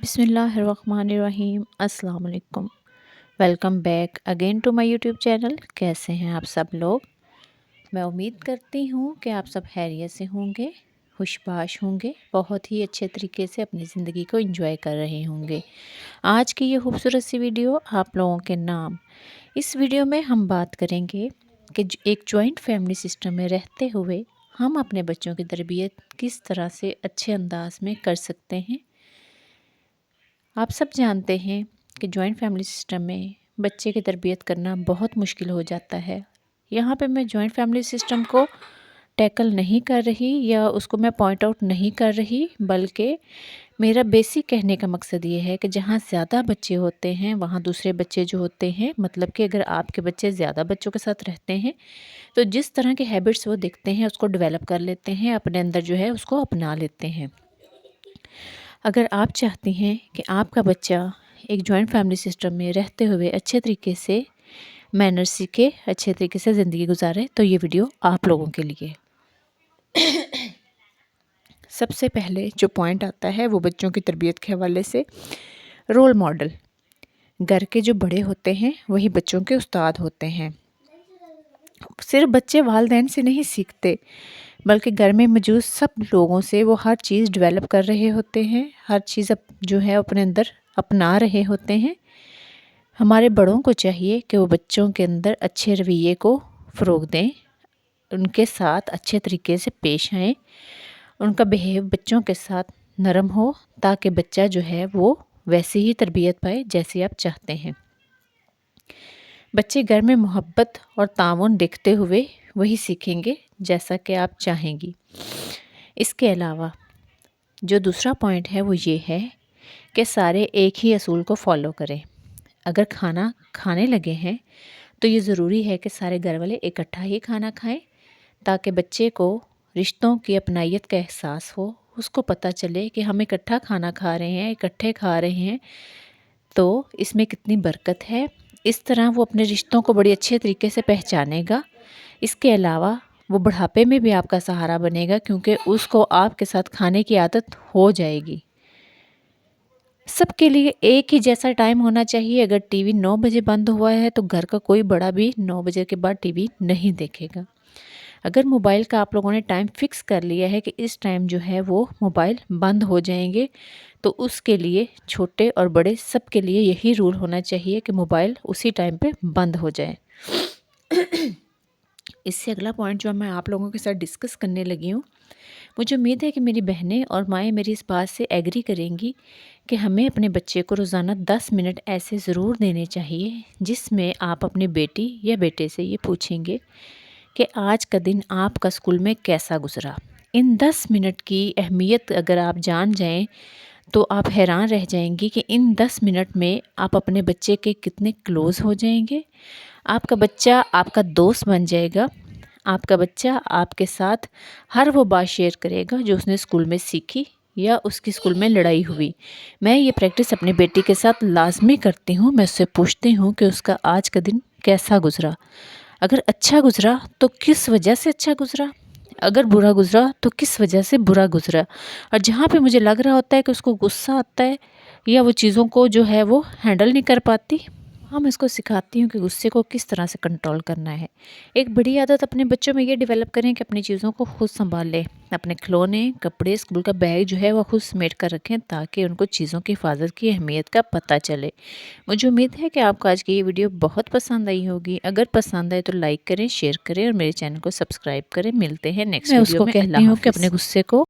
بسم اللہ الرحمن الرحیم۔ السلام علیکم، welcome back again to my YouTube channel. کیسے ہیں آپ سب لوگ؟ میں امید کرتی ہوں کہ آپ سب خیریت سے ہوں گے، خوش باش ہوں گے، بہت ہی اچھے طریقے سے اپنی زندگی کو انجوائے کر رہے ہوں گے۔ آج کی یہ خوبصورت سی ویڈیو آپ لوگوں کے نام۔ اس ویڈیو میں ہم بات کریں گے کہ ایک جوائنٹ فیملی سسٹم میں رہتے ہوئے ہم اپنے بچوں کی تربیت کس طرح سے اچھے انداز میں کر سکتے ہیں۔ آپ سب جانتے ہیں کہ جوائنٹ فیملی سسٹم میں بچے کی تربیت کرنا بہت مشکل ہو جاتا ہے۔ یہاں پہ میں جوائنٹ فیملی سسٹم کو ٹیکل نہیں کر رہی یا اس کو میں پوائنٹ آؤٹ نہیں کر رہی، بلکہ میرا بیسک کہنے کا مقصد یہ ہے کہ جہاں زیادہ بچے ہوتے ہیں وہاں دوسرے بچے جو ہوتے ہیں، مطلب کہ اگر آپ کے بچے زیادہ بچوں کے ساتھ رہتے ہیں تو جس طرح کے ہیبٹس وہ دیکھتے ہیں اس کو ڈیولپ کر لیتے ہیں، اپنے اندر جو ہے اس کو اپنا لیتے ہیں۔ اگر آپ چاہتی ہیں کہ آپ کا بچہ ایک جوائنٹ فیملی سسٹم میں رہتے ہوئے اچھے طریقے سے مینرز سیکھے، اچھے طریقے سے زندگی گزارے، تو یہ ویڈیو آپ لوگوں کے لیے۔ سب سے پہلے جو پوائنٹ آتا ہے وہ بچوں کی تربیت کے حوالے سے رول ماڈل۔ گھر کے جو بڑے ہوتے ہیں وہی بچوں کے استاد ہوتے ہیں۔ صرف بچے والدین سے نہیں سیکھتے، بلکہ گھر میں موجود سب لوگوں سے وہ ہر چیز ڈیولپ کر رہے ہوتے ہیں، ہر چیز جو ہے اپنے اندر اپنا رہے ہوتے ہیں۔ ہمارے بڑوں کو چاہیے کہ وہ بچوں کے اندر اچھے رویے کو فروغ دیں، ان کے ساتھ اچھے طریقے سے پیش آئیں، ان کا بیہیو بچوں کے ساتھ نرم ہو تاکہ بچہ جو ہے وہ ویسی ہی تربیت پائے جیسی آپ چاہتے ہیں۔ بچے گھر میں محبت اور تعاون دیکھتے ہوئے وہی سیکھیں گے جیسا کہ آپ چاہیں گی۔ اس کے علاوہ جو دوسرا پوائنٹ ہے وہ یہ ہے کہ سارے ایک ہی اصول کو فالو کریں۔ اگر کھانا کھانے لگے ہیں تو یہ ضروری ہے کہ سارے گھر والے اکٹھا ہی کھانا کھائیں تاکہ بچے کو رشتوں کی اپنائیت کا احساس ہو، اس کو پتہ چلے کہ ہم اکٹھا کھانا کھا رہے ہیں، اکٹھے کھا رہے ہیں تو اس میں کتنی برکت ہے۔ اس طرح وہ اپنے رشتوں کو بڑی اچھے طریقے سے پہچانے گا۔ اس کے علاوہ وہ بڑھاپے میں بھی آپ کا سہارا بنے گا کیونکہ اس کو آپ کے ساتھ کھانے کی عادت ہو جائے گی۔ سب کے لیے ایک ہی جیسا ٹائم ہونا چاہیے۔ اگر ٹی وی 9 بجے بند ہوا ہے تو گھر کا کوئی بڑا بھی 9 بجے کے بعد ٹی وی نہیں دیکھے گا۔ اگر موبائل کا آپ لوگوں نے ٹائم فکس کر لیا ہے کہ اس ٹائم جو ہے وہ موبائل بند ہو جائیں گے، تو اس کے لیے چھوٹے اور بڑے سب کے لیے یہی رول ہونا چاہیے کہ موبائل اسی ٹائم پہ بند ہو جائے۔ اس سے اگلا پوائنٹ جو میں آپ لوگوں کے ساتھ ڈسکس کرنے لگی ہوں، مجھے امید ہے کہ میری بہنیں اور مائیں میری اس بات سے ایگری کریں گی کہ ہمیں اپنے بچے کو روزانہ 10 منٹ ایسے ضرور دینے چاہیے جس میں آپ اپنی بیٹی یا بیٹے سے یہ پوچھیں گے کہ آج کا دن آپ کا اسکول میں کیسا گزرا۔ ان 10 منٹ کی اہمیت اگر آپ جان جائیں تو آپ حیران رہ جائیں گی کہ ان 10 منٹ میں آپ اپنے بچے کے کتنے کلوز ہو جائیں گے۔ آپ کا بچہ آپ کا دوست بن جائے گا۔ آپ کا بچہ آپ کے ساتھ ہر وہ بات شیئر کرے گا جو اس نے اسکول میں سیکھی یا اس کی اسکول میں لڑائی ہوئی۔ میں یہ پریکٹس اپنی بیٹی کے ساتھ لازمی کرتی ہوں۔ میں اس سے پوچھتی ہوں کہ اس کا آج کا دن کیسا گزرا۔ اگر اچھا گزرا تو کس وجہ سے اچھا گزرا، اگر برا گزرا تو کس وجہ سے برا گزرا، اور جہاں پہ مجھے لگ رہا ہوتا ہے کہ اس کو غصہ آتا ہے یا وہ چیزوں کو جو ہے وہ ہینڈل نہیں کر پاتی، ہم اس کو سکھاتی ہوں کہ غصے کو کس طرح سے کنٹرول کرنا ہے۔ ایک بڑی عادت اپنے بچوں میں یہ ڈیولپ کریں کہ اپنی چیزوں کو خود سنبھال لیں، اپنے کھلونے، کپڑے، اسکول کا بیگ جو ہے وہ خود سمیٹ کر رکھیں تاکہ ان کو چیزوں کی حفاظت کی اہمیت کا پتہ چلے۔ مجھے امید ہے کہ آپ کو آج کی یہ ویڈیو بہت پسند آئی ہوگی۔ اگر پسند آئے تو لائک کریں، شیئر کریں اور میرے چینل کو سبسکرائب کریں۔ ملتے ہیں نیکسٹ ویڈیو میں۔ اللہ حافظ۔ میں اس کو کہتی ہوں کہ اپنے غصے کو